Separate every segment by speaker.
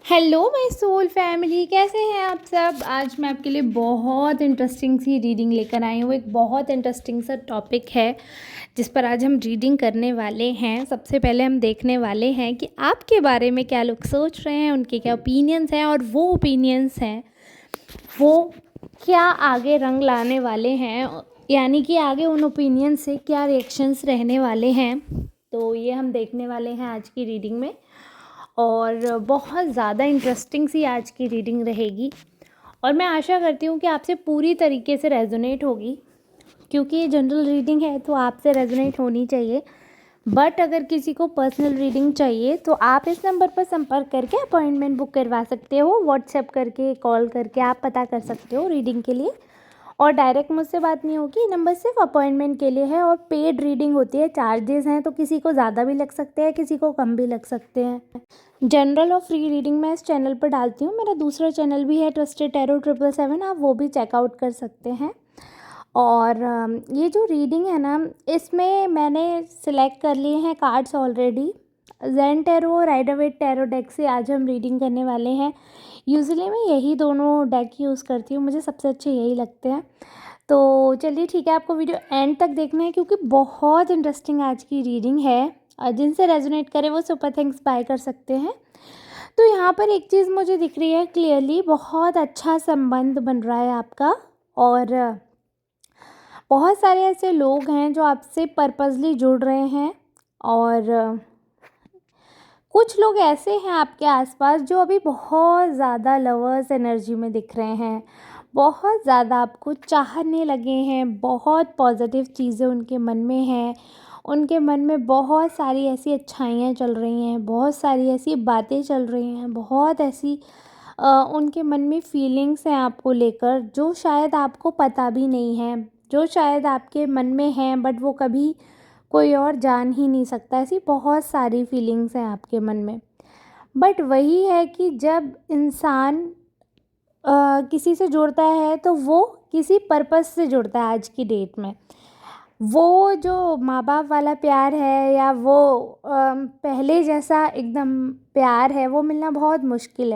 Speaker 1: Hello my soul family, कैसे हैं आप सब। आज मैं आपके लिए बहुत इंटरेस्टिंग सी रीडिंग लेकर आई हूँ। एक बहुत इंटरेस्टिंग सा टॉपिक है जिस पर आज हम रीडिंग करने वाले हैं। सबसे पहले हम देखने वाले हैं कि आपके बारे में क्या लोग सोच रहे हैं, उनके क्या ओपिनियंस हैं और वो ओपिनियंस हैं वो क्या आगे रंग लाने वाले हैं, यानी कि आगे उन ओपिनियन से क्या रिएक्शंस रहने वाले हैं। तो ये हम देखने वाले हैं आज की रीडिंग में और बहुत ज़्यादा इंटरेस्टिंग सी आज की रीडिंग रहेगी और मैं आशा करती हूँ कि आपसे पूरी तरीके से रेजोनेट होगी, क्योंकि ये जनरल रीडिंग है तो आपसे रेजोनेट होनी चाहिए। बट अगर किसी को पर्सनल रीडिंग चाहिए तो आप इस नंबर पर संपर्क करके अपॉइंटमेंट बुक करवा सकते हो। व्हाट्सएप करके, कॉल करके आप पता कर सकते हो रीडिंग के लिए, और डायरेक्ट मुझसे बात नहीं होगी। ये नंबर सिर्फ अपॉइंटमेंट के लिए है और पेड रीडिंग होती है। चार्जेस हैं तो किसी को ज़्यादा भी लग सकते हैं, किसी को कम भी लग सकते हैं। जनरल और फ्री रीडिंग मैं इस चैनल पर डालती हूँ। मेरा दूसरा चैनल भी है ट्रस्टेड टैरो 777, आप वो भी चेकआउट कर सकते हैं। और ये जो रीडिंग है ना, इसमें मैंने सिलेक्ट कर लिए हैं cards already. Zen tarot, rider waite tarot deck से आज हम रीडिंग करने वाले हैं। यूजुअली मैं यही दोनों डेक यूज़ करती हूँ, मुझे सबसे अच्छे यही लगते हैं। तो चलिए ठीक है, आपको वीडियो एंड तक देखना है क्योंकि बहुत इंटरेस्टिंग आज की रीडिंग है। जिनसे रेजोनेट करे वो सुपर थैंक्स बाय कर सकते हैं। तो यहाँ पर एक चीज़ मुझे दिख रही है क्लियरली, बहुत अच्छा संबंध बन रहा है आपका और बहुत सारे ऐसे लोग हैं जो आपसे पर्पसली जुड़ रहे हैं और कुछ लोग ऐसे हैं आपके आसपास जो अभी बहुत ज़्यादा लवर्स एनर्जी में दिख रहे हैं, बहुत ज़्यादा आपको चाहने लगे हैं, बहुत पॉजिटिव चीज़ें उनके मन में हैं। उनके मन में बहुत सारी ऐसी अच्छाइयाँ चल रही हैं, बहुत सारी ऐसी बातें चल रही हैं, बहुत ऐसी उनके मन में फीलिंग्स हैं आपको लेकर जो शायद आपको पता भी नहीं है, जो शायद आपके मन में हैं बट वो कभी कोई और जान ही नहीं सकता। ऐसी बहुत सारी फीलिंग्स हैं आपके मन में। बट वही है कि जब इंसान किसी से जुड़ता है तो वो किसी पर्पस से जुड़ता है। आज की डेट में वो जो माँ बाप वाला प्यार है या वो पहले जैसा एकदम प्यार है वो मिलना बहुत मुश्किल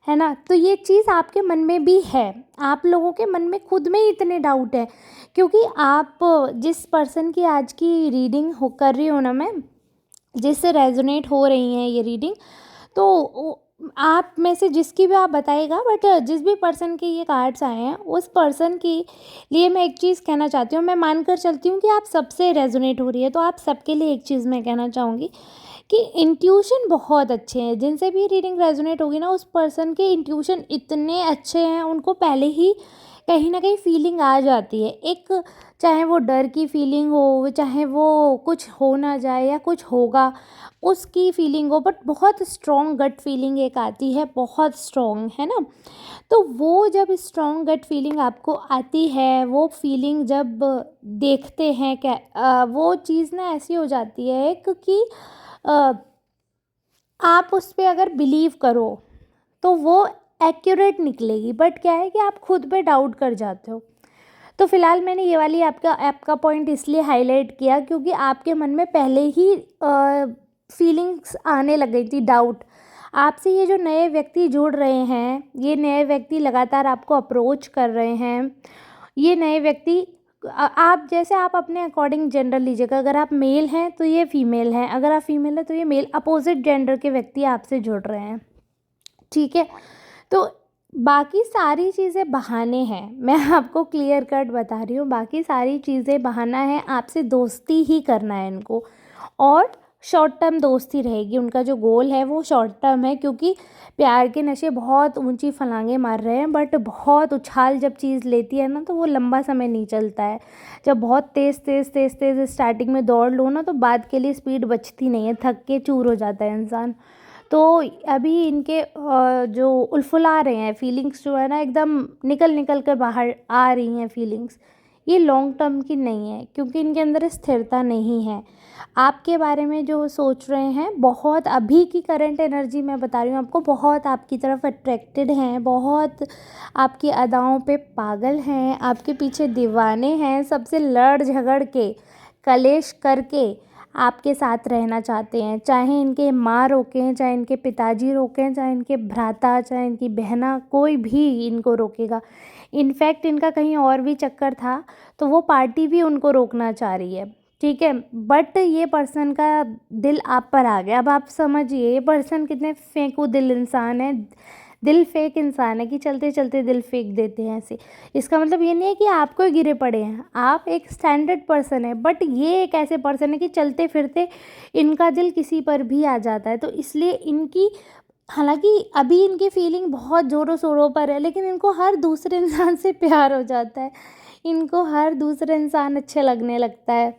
Speaker 1: है ना। तो ये चीज़ आपके मन में भी है, आप लोगों के मन में खुद में ही इतने डाउट है क्योंकि आप जिस पर्सन की आज की रीडिंग कर रही हूँ ना मैं, जिससे रेजोनेट हो रही हैं ये रीडिंग, तो आप में से जिसकी भी आप बताइएगा, बट जिस भी पर्सन के ये कार्ड्स आए हैं उस पर्सन के लिए मैं एक चीज़ कहना चाहती हूँ। मैं मानकर चलती हूँ कि आप सबसे रेजोनेट हो रही है, तो आप सबके लिए एक चीज़ मैं कहना चाहूँगी कि इंट्यूशन बहुत अच्छे हैं। जिनसे भी रीडिंग रेजोनेट होगी ना, उस पर्सन के इंट्यूशन इतने अच्छे हैं, उनको पहले ही कहीं ना कहीं फीलिंग आ जाती है। एक चाहे वो डर की फीलिंग हो, चाहे वो कुछ हो ना जाए या कुछ होगा उसकी फीलिंग हो, बट बहुत स्ट्रॉन्ग गट फीलिंग एक आती है, बहुत स्ट्रॉन्ग, है ना। तो वो जब स्ट्रॉन्ग गट फीलिंग आपको आती है, वो फीलिंग जब देखते हैं क्या, वो चीज़ ना ऐसी हो जाती है एक कि अ, आप उस पर अगर बिलीव करो तो वो एक्यूरेट निकलेगी। बट क्या है कि आप खुद पे डाउट कर जाते हो। तो फिलहाल मैंने ये वाली आपका पॉइंट इसलिए हाईलाइट किया क्योंकि आपके मन में पहले ही फीलिंग्स आने लग गई थी, डाउट। आपसे ये जो नए व्यक्ति जुड़ रहे हैं, ये नए व्यक्ति लगातार आपको अप्रोच कर रहे हैं। ये नए व्यक्ति आप जैसे आप अपने अकॉर्डिंग जेंडर लीजिएगा। अगर आप मेल हैं तो ये फीमेल हैं, अगर आप फीमेल हैं तो ये मेल, अपोजिट जेंडर के व्यक्ति आपसे जुड़ रहे हैं, ठीक है। तो बाकी सारी चीज़ें बहाने हैं, मैं आपको क्लियर कट बता रही हूँ। बाकी सारी चीज़ें बहाना है, आपसे दोस्ती ही करना है इनको और शॉर्ट टर्म दोस्ती रहेगी। उनका जो गोल है वो शॉर्ट टर्म है क्योंकि प्यार के नशे बहुत ऊंची फलांगे मार रहे हैं, बट बहुत उछाल जब चीज़ लेती है ना तो वो लंबा समय नहीं चलता है। जब बहुत तेज़ तेज़ तेज़ तेज़ स्टार्टिंग में दौड़ लो ना तो बाद के लिए स्पीड बचती नहीं है, थक के चूर हो जाता है इंसान। तो अभी इनके जो उलफुला रहे हैं फीलिंग्स जो है ना, एकदम निकल निकल कर बाहर आ रही हैं फीलिंग्स, ये लॉन्ग टर्म की नहीं है क्योंकि इनके अंदर स्थिरता नहीं है। आपके बारे में जो सोच रहे हैं, बहुत अभी की करंट एनर्जी मैं बता रही हूँ आपको, बहुत आपकी तरफ अट्रैक्टेड हैं, बहुत आपकी अदाओं पे पागल हैं, आपके पीछे दीवाने हैं, सबसे लड़ झगड़ के कलेश करके आपके साथ रहना चाहते हैं, चाहे इनके माँ रोकें, चाहे इनके पिताजी रोकें, चाहे इनके भ्राता, चाहे इनकी बहना, कोई भी इनको रोकेगा। इनफैक्ट इनका कहीं और भी चक्कर था तो वो पार्टी भी उनको रोकना चाह रही है, ठीक है। बट ये पर्सन का दिल आप पर आ गया। अब आप समझिए ये पर्सन कितने फेंकू दिल इंसान है, दिल फेंक इंसान है कि चलते चलते दिल फेंक देते हैं ऐसे। इसका मतलब ये नहीं है कि आपको ही गिरे पड़े हैं, आप एक स्टैंडर्ड पर्सन है, बट ये एक ऐसे पर्सन है कि चलते फिरते इनका दिल किसी पर भी आ जाता है। तो इसलिए इनकी, हालांकि अभी इनकी फीलिंग बहुत ज़ोरों शोरों पर है, लेकिन इनको हर दूसरे इंसान से प्यार हो जाता है, इनको हर दूसरा इंसान अच्छे लगने लगता है,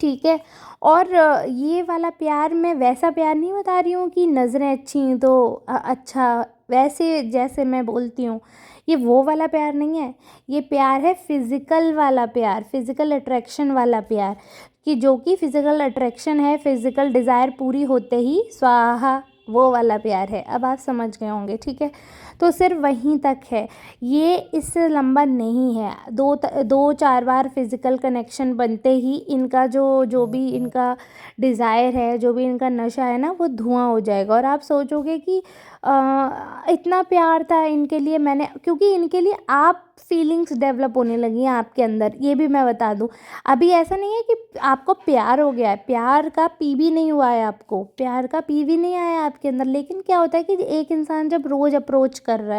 Speaker 1: ठीक है। और ये वाला प्यार मैं वैसा प्यार नहीं बता रही हूँ कि नज़रें अच्छी हैं तो अच्छा, वैसे जैसे मैं बोलती हूँ, ये वो वाला प्यार नहीं है। ये प्यार है फिज़िकल वाला प्यार, फिज़िकल अट्रैक्शन वाला प्यार, कि जो कि फ़िज़िकल अट्रैक्शन है, फ़िज़िकल डिज़ायर पूरी होते ही स्वाहा, वो वाला प्यार है। अब आप समझ गए होंगे, ठीक है। तो सिर्फ वहीं तक है, ये इससे लंबा नहीं है। दो चार बार फिज़िकल कनेक्शन बनते ही इनका जो जो भी इनका डिज़ायर है, जो भी इनका नशा है ना, वो धुआं हो जाएगा। और आप सोचोगे कि इतना प्यार था इनके लिए मैंने, क्योंकि इनके लिए आप फीलिंग्स डेवलप होने लगी हैं आपके अंदर, ये भी मैं बता दूं। अभी ऐसा नहीं है कि आपको प्यार हो गया है, प्यार का पी भी नहीं हुआ है, आपको प्यार का पी भी नहीं आया आपके अंदर। लेकिन क्या होता है कि एक इंसान जब रोज़ अप्रोच कर रहा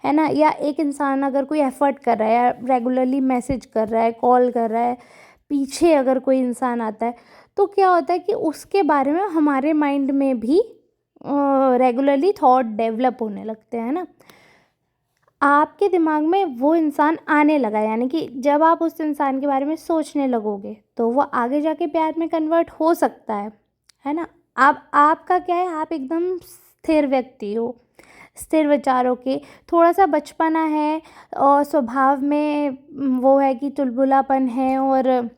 Speaker 1: है ना, या एक इंसान अगर कोई एफर्ट कर रहा है, या रेगुलरली मैसेज कर रहा है, कॉल कर रहा है, पीछे अगर कोई इंसान आता है, तो क्या होता है कि उसके बारे में हमारे माइंड में भी रेगुलरली थॉट डेवलप होने लगते हैं ना। आपके दिमाग में वो इंसान आने लगा, यानी कि जब आप उस इंसान के बारे में सोचने लगोगे तो वो आगे जाके प्यार में कन्वर्ट हो सकता है ना। आप आपका क्या है, आप एकदम स्थिर व्यक्ति हो, स्थिर विचारों के, थोड़ा सा बचपना है और स्वभाव में वो है कि चुलबुलापन है, और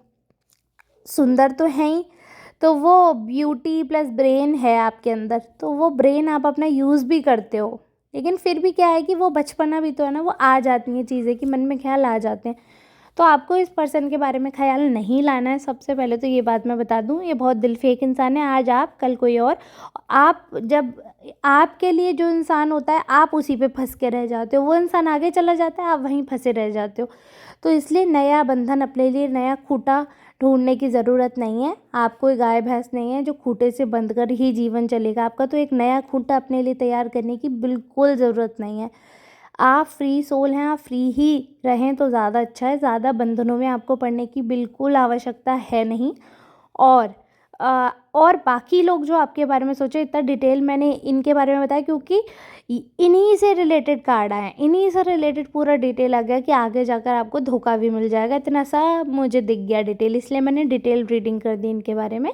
Speaker 1: सुंदर तो है ही, तो वो ब्यूटी प्लस ब्रेन है आपके अंदर, तो वो ब्रेन आप अपना यूज़ भी करते हो। लेकिन फिर भी क्या है कि वो बचपना भी तो है ना, वो आ जाती हैं चीज़ें कि मन में ख्याल आ जाते हैं। तो आपको इस पर्सन के बारे में ख्याल नहीं लाना है। सबसे पहले तो ये बात मैं बता दूं, ये बहुत दिल फेंक इंसान है, आज आप कल कोई और। आप जब, आपके लिए जो इंसान होता है आप उसी पे फंस के रह जाते हो, वो इंसान आगे चला जाता है, आप वहीं फंसे रह जाते हो। तो इसलिए नया बंधन, अपने लिए नया खूंटा ढूंढने की ज़रूरत नहीं है। आप कोई गाय भैंस नहीं है जो खूंटे से बंध कर ही जीवन चलेगा आपका, तो एक नया खूंटा अपने लिए तैयार करने की बिल्कुल ज़रूरत नहीं है। आप फ्री सोल हैं, आप फ्री ही रहें तो ज़्यादा अच्छा है। ज़्यादा बंधनों में आपको पड़ने की बिल्कुल आवश्यकता है नहीं। और और बाकी लोग जो आपके बारे में सोचे, इतना डिटेल मैंने इनके बारे में बताया क्योंकि इन्हीं से रिलेटेड कार्ड आए हैं, इन्हीं से रिलेटेड पूरा डिटेल आ गया कि आगे जाकर आपको धोखा भी मिल जाएगा। इतना सा मुझे दिख गया डिटेल, इसलिए मैंने डिटेल रीडिंग कर दी इनके बारे में।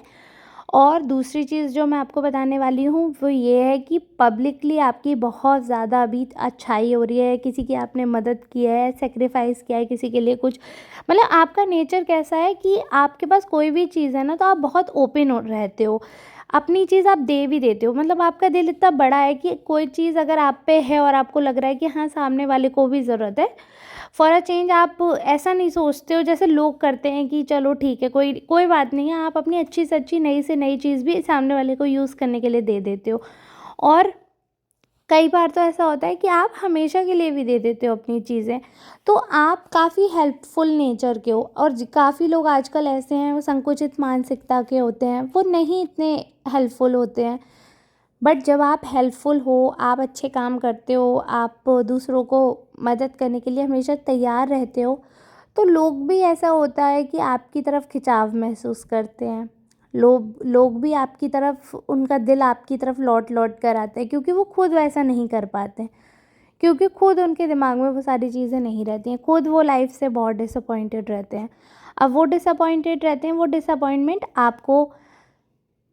Speaker 1: और दूसरी चीज़ जो मैं आपको बताने वाली हूँ वो ये है कि पब्लिकली आपकी बहुत ज़्यादा अभी अच्छाई हो रही है, किसी की आपने मदद की है, सेक्रीफाइस किया है किसी के लिए कुछ, मतलब आपका नेचर कैसा है कि आपके पास कोई भी चीज़ है ना तो आप बहुत ओपन हो रहते हो, अपनी चीज़ आप दे भी देते हो। मतलब आपका दिल इतना बड़ा है कि कोई चीज़ अगर आप पे है और आपको लग रहा है कि हाँ सामने वाले को भी ज़रूरत है, फॉर अ चेंज आप ऐसा नहीं सोचते हो जैसे लोग करते हैं कि चलो ठीक है कोई कोई बात नहीं है, आप अपनी अच्छी से अच्छी नई से नई चीज़ भी सामने वाले को यूज़ करने के लिए दे देते हो। और कई बार तो ऐसा होता है कि आप हमेशा के लिए भी दे देते हो अपनी चीज़ें। तो आप काफ़ी हेल्पफुल नेचर के हो, और काफ़ी लोग आजकल ऐसे हैं वो संकुचित मानसिकता के होते हैं, वो नहीं इतने हेल्पफुल होते हैं। बट जब आप हेल्पफुल हो, आप अच्छे काम करते हो, आप दूसरों को मदद करने के लिए हमेशा तैयार रहते हो, तो लोग भी, ऐसा होता है कि आपकी तरफ खिंचाव महसूस करते हैं। लोग भी आपकी तरफ, उनका दिल आपकी तरफ लौट लौट कर आता है, क्योंकि वो खुद वैसा नहीं कर पाते हैं, क्योंकि खुद उनके दिमाग में वो सारी चीज़ें नहीं रहती हैं, खुद वो लाइफ से बहुत डिसअपॉइंटेड रहते हैं। अब वो डिसअपॉइंटेड रहते हैं, वो डिसअपॉइंटमेंट आपको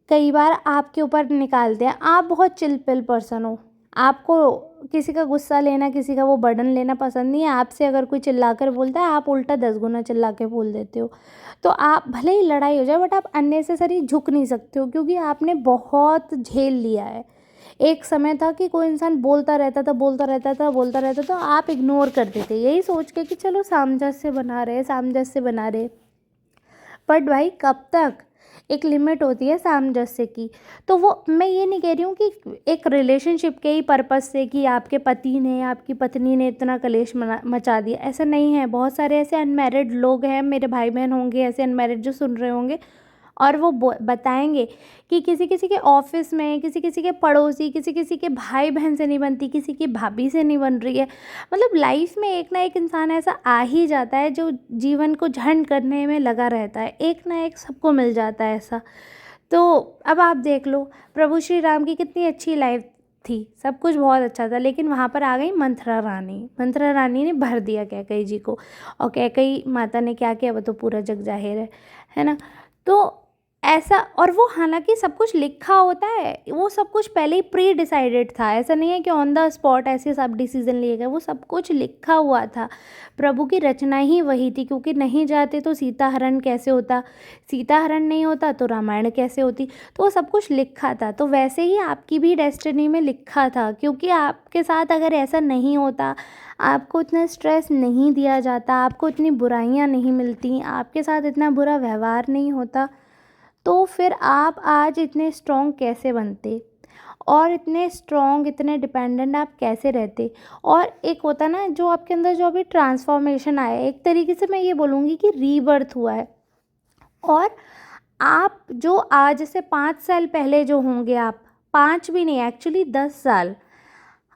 Speaker 1: कई बार आपके ऊपर निकालते हैं। आप बहुत चिल पिल पर्सन हो, आपको किसी का गुस्सा लेना, किसी का वो बर्डन लेना पसंद नहीं है। आपसे अगर कोई चिल्ला कर बोलता है, आप उल्टा 10 गुना चिल्ला के बोल देते हो। तो आप भले ही लड़ाई हो जाए बट आप अननेसेसरी झुक नहीं सकते हो, क्योंकि आपने बहुत झेल लिया है। एक समय था कि कोई इंसान बोलता रहता था, बोलता रहता था, बोलता रहता था, आप इग्नोर करते थे यही सोच के कि चलो सामंजस्य बना रहे, सामंजस्य बना रहे। बट भाई कब तक? एक लिमिट होती है सामंजस्य की। तो वो मैं ये नहीं कह रही हूँ कि एक रिलेशनशिप के ही पर्पज़ से कि आपके पति ने, आपकी पत्नी ने इतना कलेश मचा दिया, ऐसा नहीं है। बहुत सारे ऐसे अनमैरिड लोग हैं, मेरे भाई बहन होंगे ऐसे अनमैरिड जो सुन रहे होंगे, और वो बताएंगे कि किसी किसी के ऑफिस में, किसी किसी के पड़ोसी, किसी किसी के भाई बहन से नहीं बनती, किसी की भाभी से नहीं बन रही है। मतलब लाइफ में एक ना एक इंसान ऐसा आ ही जाता है जो जीवन को झंड करने में लगा रहता है, एक ना एक सबको मिल जाता है ऐसा। तो अब आप देख लो, प्रभु श्री राम की कितनी अच्छी लाइफ थी, सब कुछ बहुत अच्छा था, लेकिन वहाँ पर आ गई मंथरा रानी। मंथरा रानी ने भर दिया कैकई जी को, और कैकई माता ने क्या किया वो तो पूरा जग जाहिर है ना। तो ऐसा, और वो हालांकि सब कुछ लिखा होता है, वो सब कुछ पहले ही प्री डिसाइडेड था, ऐसा नहीं है कि ऑन द स्पॉट ऐसे सब डिसीजन लिए गए, वो सब कुछ लिखा हुआ था। प्रभु की रचना ही वही थी, क्योंकि नहीं जाते तो सीता हरण कैसे होता, सीता हरण नहीं होता तो रामायण कैसे होती, तो वो सब कुछ लिखा था। तो वैसे ही आपकी भी डेस्टिनी में लिखा था, क्योंकि आपके साथ अगर ऐसा नहीं होता, आपको इतना स्ट्रेस नहीं दिया जाता, आपको इतनी बुराइयां नहीं मिलती, आपके साथ इतना बुरा व्यवहार नहीं होता, तो फिर आप आज इतने स्ट्रॉन्ग कैसे बनते, और इतने स्ट्रॉन्ग, इतने डिपेंडेंट आप कैसे रहते। और एक होता ना जो आपके अंदर जो अभी ट्रांसफॉर्मेशन आया है, एक तरीके से मैं ये बोलूँगी कि रीबर्थ हुआ है। और आप जो आज से 5 साल पहले जो होंगे, आप 5 भी नहीं, एक्चुअली 10 साल,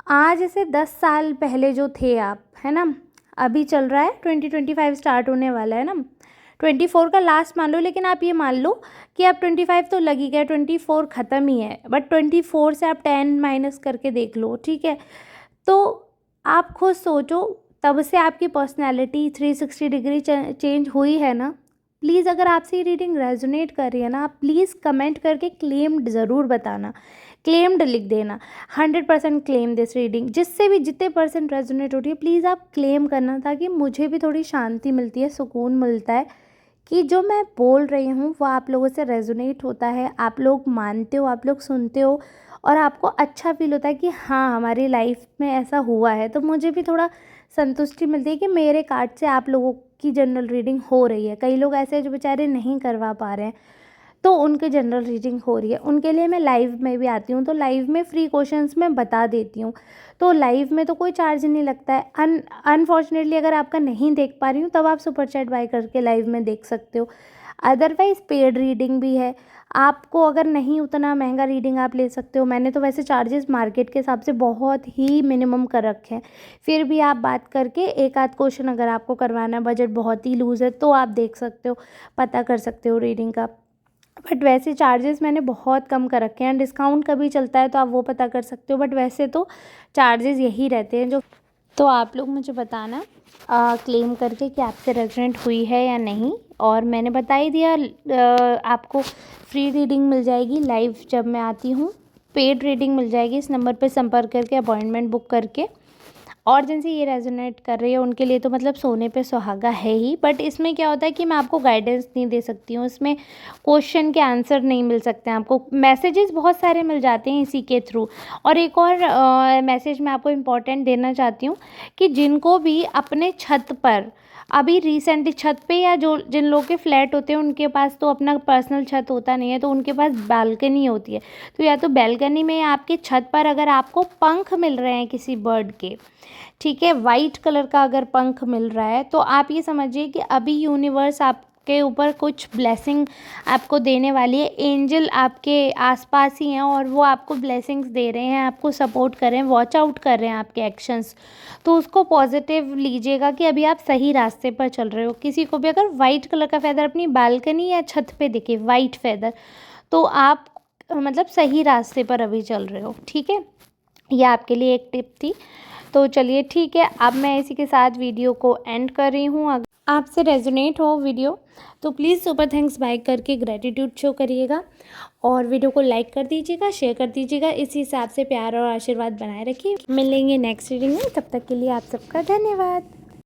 Speaker 1: आज से 10 साल पहले जो थे आप, है ना, अभी चल रहा है 2025 स्टार्ट होने वाला है ना, 24 का लास्ट मान लो, लेकिन आप ये मान लो कि आप 25 तो लग ही गया, 24 ख़त्म ही है, बट 24 से आप 10 माइनस करके देख लो, ठीक है। तो आप खुद सोचो, तब से आपकी पर्सनैलिटी 360 डिग्री चेंज हुई है ना। प्लीज़ अगर आपसे ये रीडिंग रेजोनेट कर रही है ना, आप प्लीज़ कमेंट करके क्लेम्ड ज़रूर बताना, क्लेम्ड लिख देना, 100% क्लेम दिस रीडिंग। जिससे भी जितने परसेंट रेजोनेट हो रही है, प्लीज़ आप क्लेम करना, ताकि मुझे भी थोड़ी शांति मिलती है, सुकून मिलता है कि जो मैं बोल रही हूँ वो आप लोगों से रेजोनेट होता है, आप लोग मानते हो, आप लोग सुनते हो, और आपको अच्छा फील होता है कि हाँ हमारी लाइफ में ऐसा हुआ है। तो मुझे भी थोड़ा संतुष्टि मिलती है कि मेरे कार्ड से आप लोगों की जनरल रीडिंग हो रही है। कई लोग ऐसे हैं जो बेचारे नहीं करवा पा रहे हैं, तो उनके जनरल रीडिंग हो रही है, उनके लिए मैं लाइव में भी आती हूँ, तो लाइव में फ्री क्वेश्चंस में बता देती हूँ। तो लाइव में तो कोई चार्ज नहीं लगता है। अनफॉर्चुनेटली अगर आपका नहीं देख पा रही हूँ, तब आप सुपर चैट बाय करके लाइव में देख सकते हो। अदरवाइज़ पेड रीडिंग भी है, आपको अगर नहीं उतना महंगा रीडिंग आप ले सकते हो। मैंने तो वैसे चार्जेस मार्केट के हिसाब से बहुत ही मिनिमम कर रखे हैं, फिर भी आप बात करके एक आध क्वेश्चन अगर आपको करवाना है, बजट बहुत ही लूज़ है, तो आप देख सकते हो, पता कर सकते हो रीडिंग का। बट वैसे चार्जेस मैंने बहुत कम कर रखे हैं, डिस्काउंट कभी चलता है तो आप वो पता कर सकते हो, बट वैसे तो चार्जेस यही रहते हैं जो। तो आप लोग मुझे बताना क्लेम करके कि आपसे रेजोनेट हुई है या नहीं। और मैंने बता ही दिया, आपको फ्री रीडिंग मिल जाएगी लाइव जब मैं आती हूँ, पेड रीडिंग मिल जाएगी इस नंबर पर संपर्क करके, अपॉइंटमेंट बुक करके। और जिनसे ये रेजोनेट कर रही है उनके लिए तो मतलब सोने पे सुहागा है ही। बट इसमें क्या होता है कि मैं आपको गाइडेंस नहीं दे सकती हूँ, इसमें क्वेश्चन के आंसर नहीं मिल सकते हैं आपको, मैसेजेस बहुत सारे मिल जाते हैं इसी के थ्रू। और एक और मैसेज मैं आपको इम्पॉर्टेंट देना चाहती हूँ कि जिनको भी अपने छत पर अभी रिसेंटली छत पे, या जो जिन लोगों के फ्लैट होते हैं उनके पास तो अपना पर्सनल छत होता नहीं है, तो उनके पास बालकनी होती है, तो या तो बालकनी में या आपकी छत पर अगर आपको पंख मिल रहे हैं किसी बर्ड के, ठीक है, वाइट कलर का अगर पंख मिल रहा है, तो आप ये समझिए कि अभी यूनिवर्स आपके ऊपर कुछ ब्लेसिंग आपको देने वाली है। एंजल आपके आसपास ही हैं और वो आपको ब्लेसिंग्स दे रहे हैं, आपको सपोर्ट कर रहे हैं, वॉच आउट कर रहे हैं आपके एक्शंस। तो उसको पॉजिटिव लीजिएगा कि अभी आप सही रास्ते पर चल रहे हो। किसी को भी अगर वाइट कलर का फैदर अपनी बालकनी या छत पे दिखे, वाइट फैदर, तो आप मतलब सही रास्ते पर अभी चल रहे हो, ठीक है। यह आपके लिए एक टिप थी। तो चलिए ठीक है, अब मैं इसी के साथ वीडियो को एंड कर रही हूँ। अगर आपसे रेजोनेट हो वीडियो तो प्लीज़ सुपर थैंक्स बाय करके ग्रेटिट्यूड शो करिएगा, और वीडियो को लाइक कर दीजिएगा, शेयर कर दीजिएगा। इसी हिसाब से प्यार और आशीर्वाद बनाए रखिए। मिलेंगे नेक्स्ट रीडिंग में, तब तक के लिए आप सबका धन्यवाद।